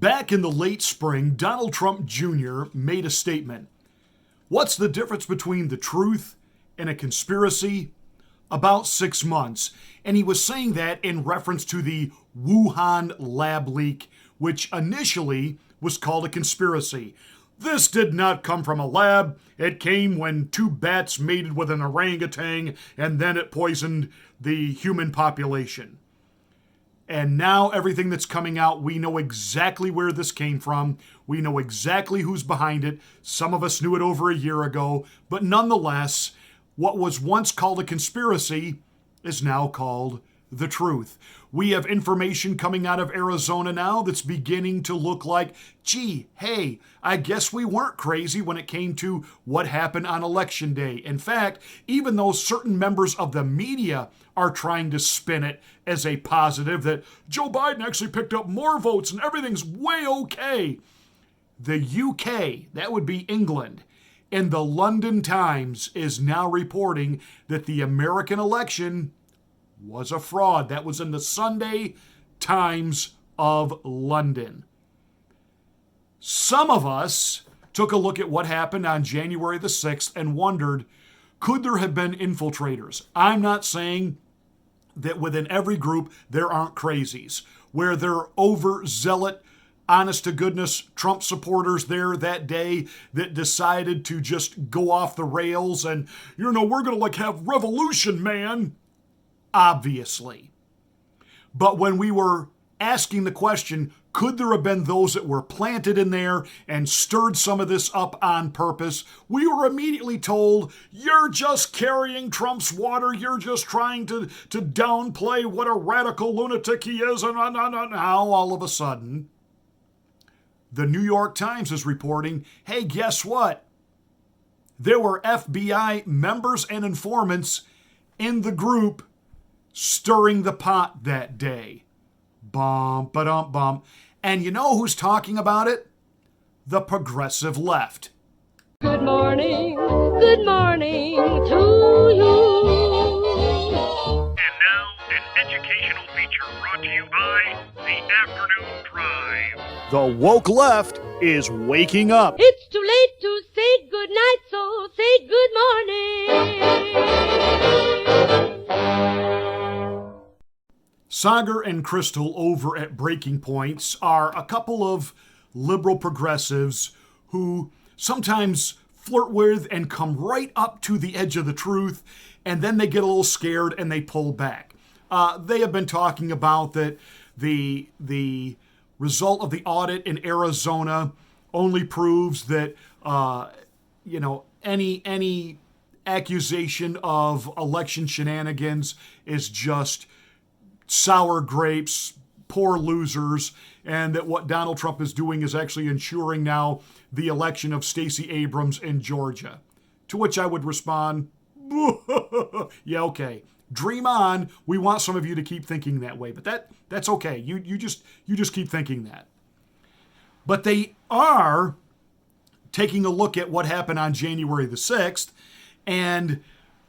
Back in the late spring, Donald Trump Jr. made a statement. What's the difference between the truth and a conspiracy? About 6 months. And he was saying that in reference to the Wuhan lab leak, which initially was called a conspiracy. This did not come from a lab. It came when 2 bats mated with an orangutan, and then it poisoned the human population. And now everything that's coming out, we know exactly where this came from. We know exactly who's behind it. Some of us knew it over a year ago, but nonetheless, what was once called a conspiracy is now called the truth. We have information coming out of Arizona now that's beginning to look like, gee, hey, I guess we weren't crazy when it came to what happened on Election Day. In fact, even though certain members of the media are trying to spin it as a positive that Joe Biden actually picked up more votes and everything's way okay. The UK, that would be England, and the London Times is now reporting that the American election was a fraud. That was in the Sunday Times of London. Some of us took a look at what happened on January the 6th and wondered, could there have been infiltrators? I'm not saying that within every group there aren't crazies, where they're overzealot, honest to goodness Trump supporters there that day that decided to just go off the rails and, we're going to have revolution, man. Obviously. But when we were asking the question, could there have been those that were planted in there and stirred some of this up on purpose? We were immediately told, you're just carrying Trump's water. You're just trying to downplay what a radical lunatic he is. And now all of a sudden, the New York Times is reporting, hey, guess what? There were FBI members and informants in the group stirring the pot that day. Bum, ba-dum, bum. And you know who's talking about it? The progressive left. Good morning to you. And now, an educational feature brought to you by The Afternoon Drive. The woke left is waking up. It's too late to say good night, so say good morning. Sagar and Crystal over at Breaking Points are a couple of liberal progressives who sometimes flirt with and come right up to the edge of the truth, and then they get a little scared and they pull back. They have been talking about that the result of the audit in Arizona only proves that any accusation of election shenanigans is just sour grapes, poor losers, and that what Donald Trump is doing is actually ensuring now the election of Stacey Abrams in Georgia. To which I would respond, yeah, okay. Dream on. We want some of you to keep thinking that way, but that's okay. You just keep thinking that. But they are taking a look at what happened on January the 6th and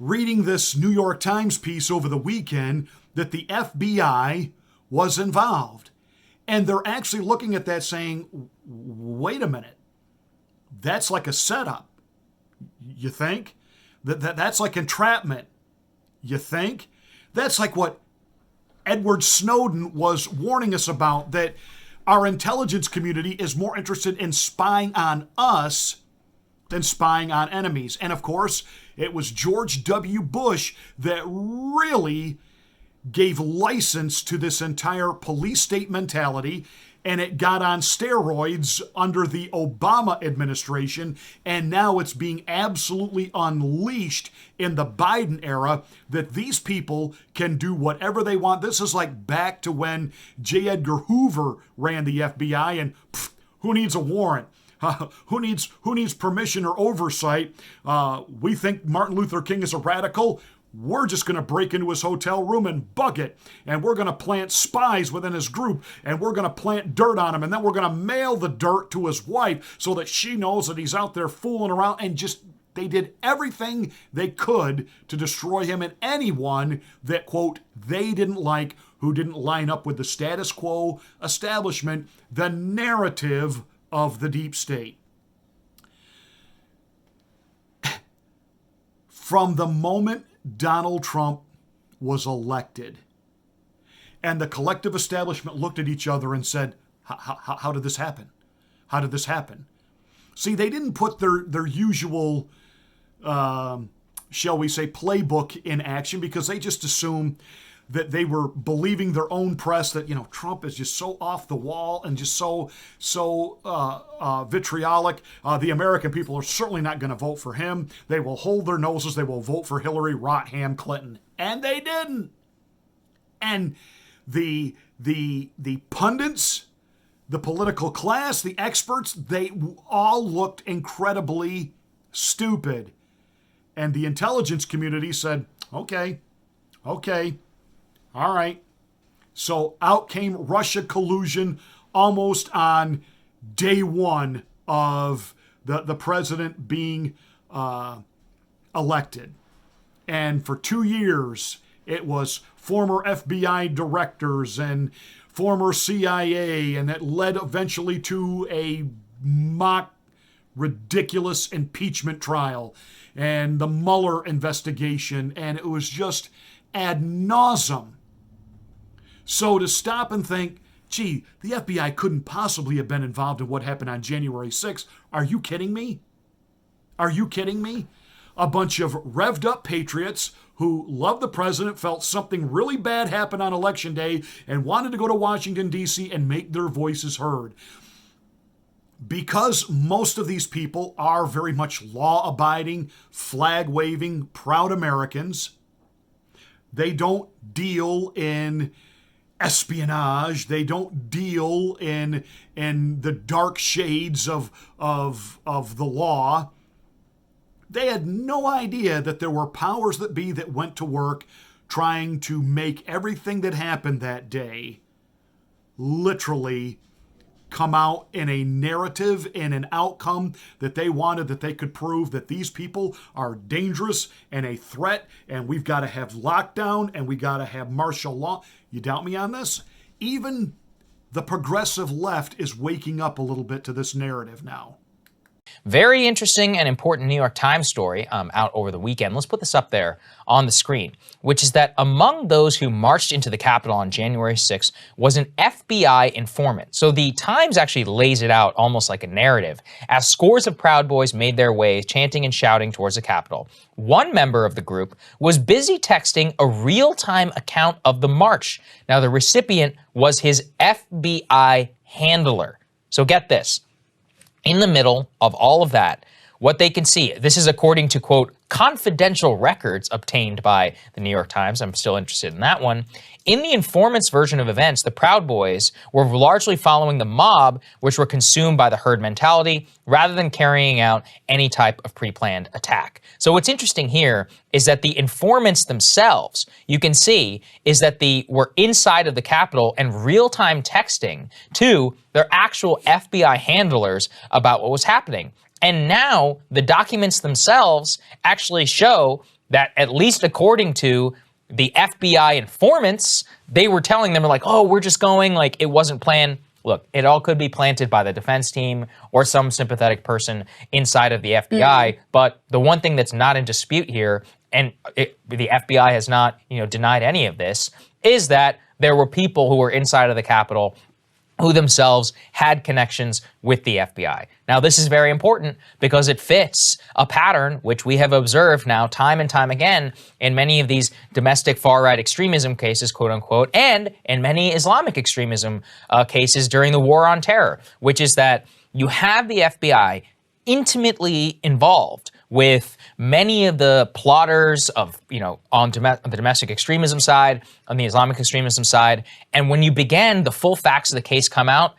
reading this New York Times piece over the weekend that the FBI was involved. And they're actually looking at that saying, wait a minute, that's like a setup. You think? That's like entrapment. You think? That's like what Edward Snowden was warning us about, that our intelligence community is more interested in spying on us than spying on enemies. And of course, it was George W. Bush that really gave license to this entire police state mentality, and it got on steroids under the Obama administration, and now it's being absolutely unleashed in the Biden era that these people can do whatever they want. This is like back to when J. Edgar Hoover ran the FBI, and who needs a warrant? Who needs permission or oversight? We think Martin Luther King is a radical. We're just going to break into his hotel room and bug it, and we're going to plant spies within his group, and we're going to plant dirt on him, and then we're going to mail the dirt to his wife so that she knows that he's out there fooling around. And just, they did everything they could to destroy him and anyone that, quote, they didn't like who didn't line up with the status quo establishment, the narrative of the deep state. From the moment Donald Trump was elected, and the collective establishment looked at each other and said, how did this happen? How did this happen? See, they didn't put their usual, shall we say, playbook in action, because they just assumed that they were believing their own press that, Trump is just so off the wall and just so vitriolic. The American people are certainly not going to vote for him. They will hold their noses. They will vote for Hillary Rotham Clinton. And they didn't. And the pundits, the political class, the experts, they all looked incredibly stupid. And the intelligence community said, okay, all right. So out came Russia collusion almost on day one of the president being elected. And for 2 years, it was former FBI directors and former CIA, and it led eventually to a mock ridiculous impeachment trial and the Mueller investigation, and it was just ad nauseum. So to stop and think, gee, the FBI couldn't possibly have been involved in what happened on January 6th. Are you kidding me? Are you kidding me? A bunch of revved up patriots who loved the president, felt something really bad happened on Election Day, and wanted to go to Washington, D.C. and make their voices heard. Because most of these people are very much law-abiding, flag-waving, proud Americans, they don't deal in espionage. They don't deal in the dark shades of the law. They had no idea that there were powers that be that went to work trying to make everything that happened that day literally come out in a narrative, in an outcome that they wanted, that they could prove that these people are dangerous and a threat, and we've got to have lockdown and we got to have martial law. You doubt me on this? Even the progressive left is waking up a little bit to this narrative now. Very interesting and important New York Times story out over the weekend. Let's put this up there on the screen, which is that among those who marched into the Capitol on January 6th was an FBI informant. So the Times actually lays it out almost like a narrative as scores of Proud Boys made their way chanting and shouting towards the Capitol. One member of the group was busy texting a real-time account of the march. Now, the recipient was his FBI handler. So get this. In the middle of all of that, what they can see, this is according to, quote, confidential records obtained by the New York Times. I'm still interested in that one. In the informant's version of events, the Proud Boys were largely following the mob, which were consumed by the herd mentality, rather than carrying out any type of pre-planned attack. So what's interesting here is that the informants themselves, you can see, is that they were inside of the Capitol and real-time texting to their actual FBI handlers about what was happening. And now the documents themselves actually show that, at least according to the FBI informants, they were telling them, like, oh, we're just going, like, it wasn't planned. Look, it all could be planted by the defense team or some sympathetic person inside of the FBI. But the one thing that's not in dispute here, and the FBI has not, denied any of this, is that there were people who were inside of the Capitol who themselves had connections with the FBI. Now, this is very important because it fits a pattern which we have observed now time and time again in many of these domestic far-right extremism cases, quote unquote, and in many Islamic extremism cases during the War on Terror, which is that you have the FBI intimately involved with many of the plotters of, on the domestic extremism side, on the Islamic extremism side. And when you begin, the full facts of the case come out,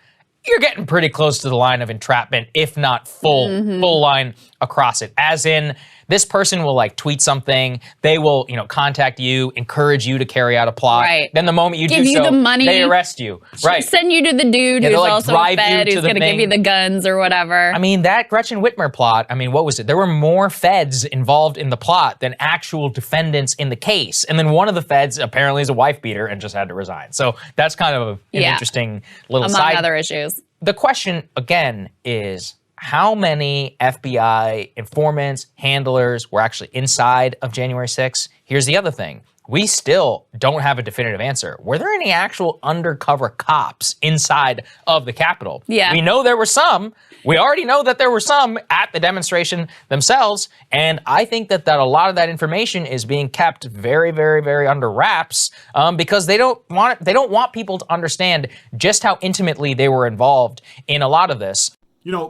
you're getting pretty close to the line of entrapment, if not full line across it. As in, this person will like tweet something, they will, contact you, encourage you to carry out a plot. Right. Then the moment you Give do you so, the money. they arrest you. Right. Send you to the dude Yeah, who's they'll, like, also drive a you fed, to who's the going to give you thing. the guns or whatever. I mean, that Gretchen Whitmer plot, what was it? There were more feds involved in the plot than actual defendants in the case. And then one of the feds apparently is a wife beater and just had to resign. So that's kind of an interesting little among side. other issues. The question, again, is how many FBI informants, handlers were actually inside of January 6th? Here's the other thing. We still don't have a definitive answer. Were there any actual undercover cops inside of the Capitol? Yeah. We know there were some. We already know that there were some at the demonstration themselves. And I think that a lot of that information is being kept very, very, very under wraps because they don't want people to understand just how intimately they were involved in a lot of this.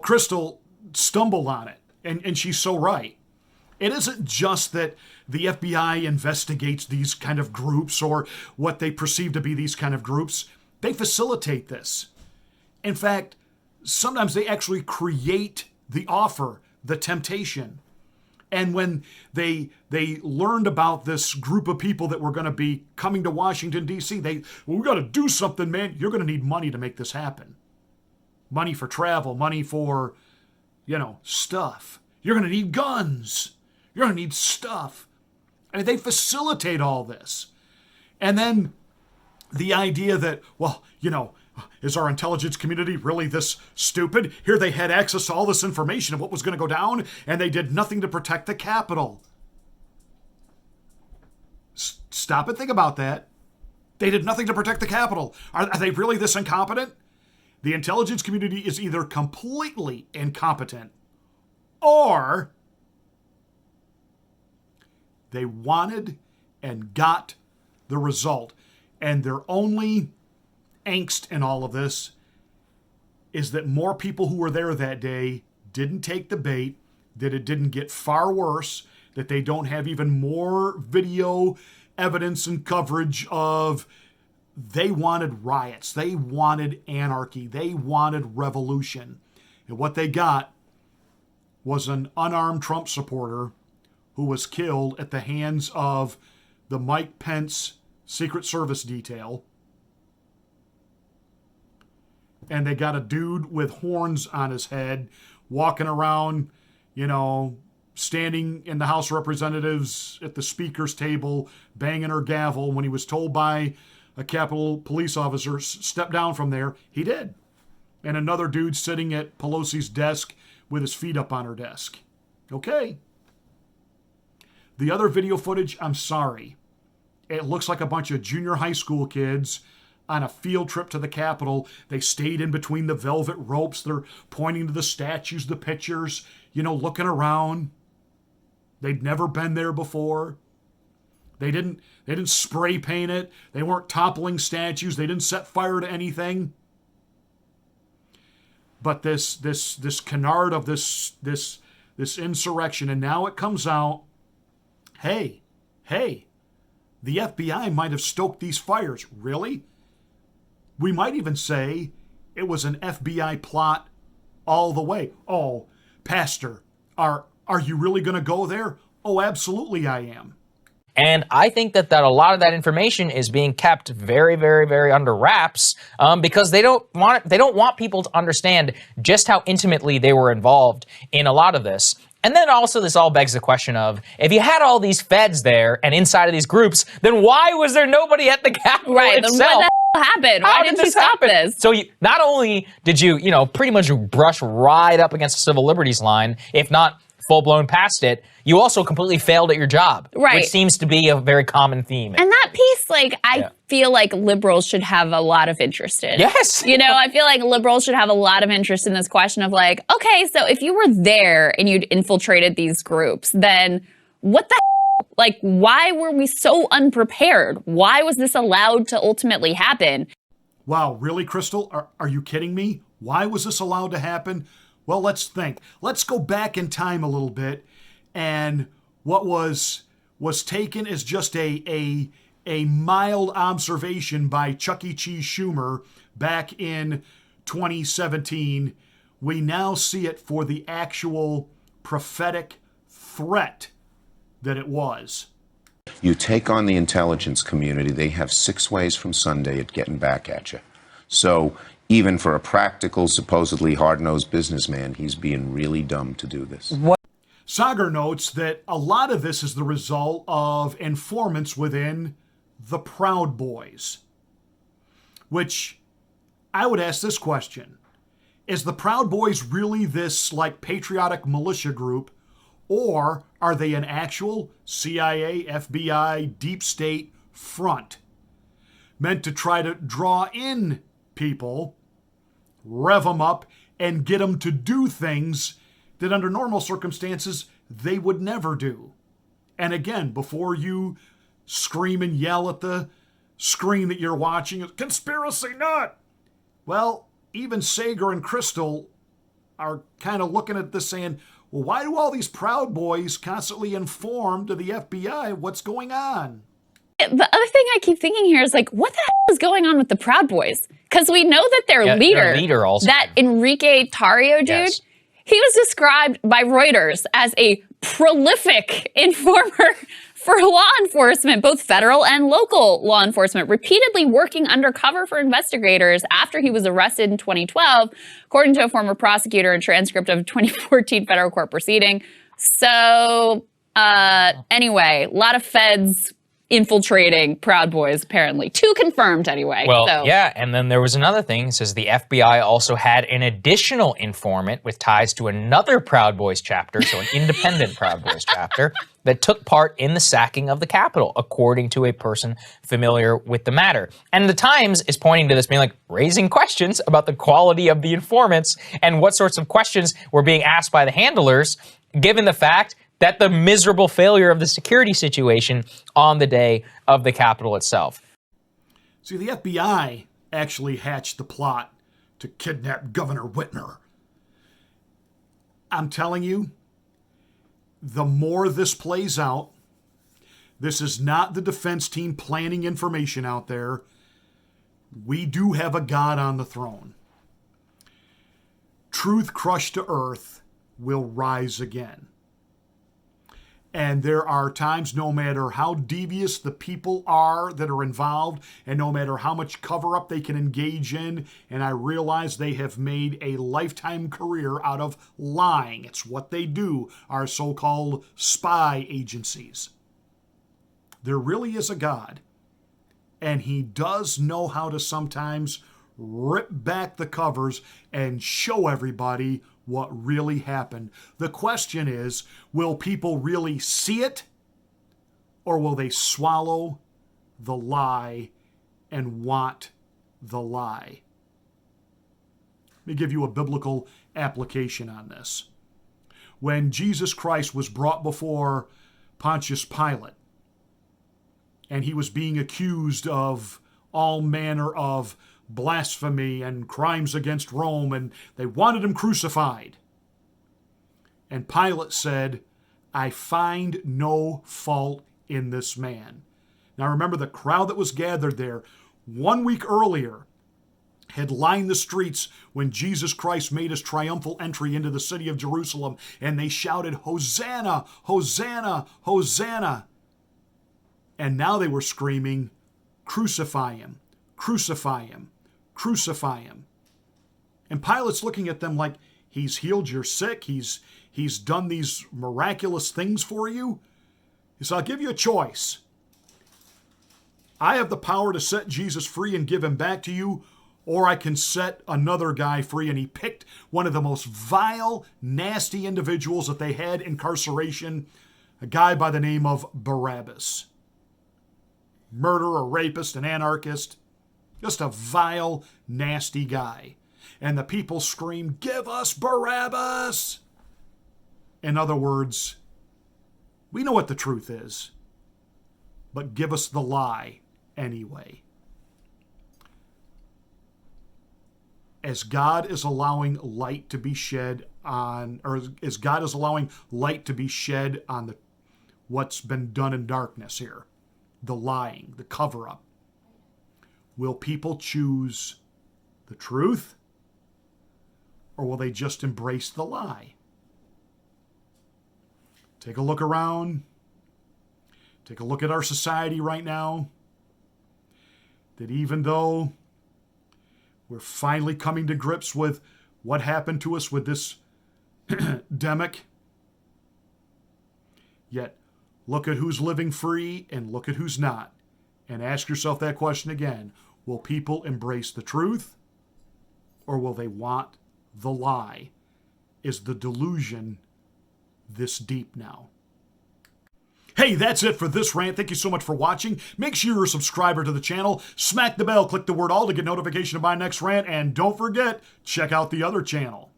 Crystal stumbled on it, and she's so right. It isn't just that the FBI investigates these kind of groups or what they perceive to be these kind of groups. They facilitate this. In fact, sometimes they actually create the offer, the temptation. And when they learned about this group of people that were going to be coming to Washington, D.C., we got to do something, man. You're going to need money to make this happen. Money for travel, money for, stuff. You're going to need guns. You're going to need stuff. And they facilitate all this. And then the idea that, is our intelligence community really this stupid? Here they had access to all this information of what was going to go down, and they did nothing to protect the Capitol. Stop and think about that. They did nothing to protect the Capitol. Are they really this incompetent? The intelligence community is either completely incompetent or they wanted and got the result. And their only angst in all of this is that more people who were there that day didn't take the bait, that it didn't get far worse, that they don't have even more video evidence and coverage of they wanted riots, they wanted anarchy, they wanted revolution. And what they got was an unarmed Trump supporter who was killed at the hands of the Mike Pence Secret Service detail. And they got a dude with horns on his head walking around, standing in the House of Representatives at the speaker's table, banging her gavel. When he was told by a Capitol police officer, step down from there, he did. And another dude sitting at Pelosi's desk with his feet up on her desk. Okay. The other video footage, I'm sorry. It looks like a bunch of junior high school kids on a field trip to the Capitol. They stayed in between the velvet ropes. They're pointing to the statues, the pictures, looking around. They'd never been there before. They didn't spray paint it. They weren't toppling statues. They didn't set fire to anything. But this canard of this insurrection, and now it comes out, hey, the FBI might have stoked these fires. Really? We might even say it was an FBI plot all the way. Oh, Pastor, are you really going to go there? Oh, absolutely I am. And I think that a lot of that information is being kept very, very, very under wraps because they don't want people to understand just how intimately they were involved in a lot of this. And then also this all begs the question of, if you had all these feds there and inside of these groups, then why was there nobody at the Capitol itself? Then what the hell happened? Why didn't you stop this? So not only did you, pretty much brush right up against the civil liberties line, if not full-blown past it, you also completely failed at your job, which seems to be a very common theme. And that piece, I feel like liberals should have a lot of interest in. Yes. I feel like liberals should have a lot of interest in this question of okay, so if you were there and you'd infiltrated these groups, then what the why were we so unprepared? Why was this allowed to ultimately happen? Wow, really, Crystal? Are you kidding me? Why was this allowed to happen? Well, let's think. Let's go back in time a little bit, and what was taken as just a mild observation by Chuck E. Cheese Schumer back in 2017, we now see it for the actual prophetic threat that it was. You take on the intelligence community, they have 6 ways from Sunday at getting back at you. So even for a practical, supposedly hard-nosed businessman, he's being really dumb to do this. Sagar notes that a lot of this is the result of informants within the Proud Boys, which I would ask this question. Is the Proud Boys really this like patriotic militia group, or are they an actual CIA, FBI, deep state front meant to try to draw in people, rev them up, and get them to do things that under normal circumstances they would never do? And again, before you scream and yell at the screen that you're watching, conspiracy nut! Well, even Sager and Crystal are kind of looking at this saying, well, why do all these Proud Boys constantly inform to the FBI what's going on? The other thing I keep thinking here is like, what the hell is going on with the Proud Boys? Because we know that their leader also. that Enrique Tarrio dude, Yes. he was described by Reuters as a prolific informer for law enforcement, both federal and local law enforcement, repeatedly working undercover for investigators after he was arrested in 2012, according to a former prosecutor and transcript of a 2014 federal court proceeding. So anyway, a lot of feds infiltrating Proud Boys, apparently. 2 confirmed, anyway. Well, so. yeah, and then there was another thing. It says the FBI also had an additional informant with ties to another Proud Boys chapter, so an independent Proud Boys chapter, that took part in the sacking of the Capitol, according to a person familiar with the matter. And the Times is pointing to this, being like, raising questions about the quality of the informants and what sorts of questions were being asked by the handlers, given the fact that the miserable failure of the security situation on the day of the Capitol itself. See, the FBI actually hatched the plot to kidnap Governor Whitmer. I'm telling you, the more this plays out, this is not the defense team planning information out there. We do have a God on the throne. Truth crushed to earth will rise again. And there are times, no matter how devious the people are that are involved, and no matter how much cover-up they can engage in, and I realize they have made a lifetime career out of lying. It's what they do, our so-called spy agencies. There really is a God, and he does know how to sometimes rip back the covers and show everybody what really happened. The question is, will people really see it, or will they swallow the lie and want the lie? Let me give you a biblical application on this. When Jesus Christ was brought before Pontius Pilate, and he was being accused of all manner of blasphemy and crimes against Rome, and they wanted him crucified. And Pilate said, I find no fault in this man. Now remember, the crowd that was gathered there 1 week earlier had lined the streets when Jesus Christ made his triumphal entry into the city of Jerusalem, and they shouted, Hosanna, Hosanna, Hosanna. And now they were screaming, crucify him, crucify him, crucify him. And Pilate's looking at them like, he's healed your sick, he's done these miraculous things for you. He said, I'll give you a choice. I have the power to set Jesus free and give him back to you, or I can set another guy free. And he picked one of the most vile, nasty individuals that they had incarceration, a guy by the name of Barabbas. Murderer, rapist, and anarchist. Just a vile, nasty guy. And the people screamed, give us Barabbas! In other words, we know what the truth is, but give us the lie anyway. As God is allowing light to be shed on, or as God is allowing light to be shed on what's been done in darkness here, the lying, the cover-up, will people choose the truth, Or will they just embrace the lie? Take a look around. Take a look at our society right now. That even though we're finally coming to grips with what happened to us with this demic, yet look at who's living free and look at who's not. And ask yourself that question again. Will people embrace the truth? Or will they want the lie? Is the delusion this deep now? Hey, that's it for this rant. Thank you so much for watching. Make sure you're a subscriber to the channel. Smack the bell, click the word all to get notification of my next rant. And don't forget, check out the other channel.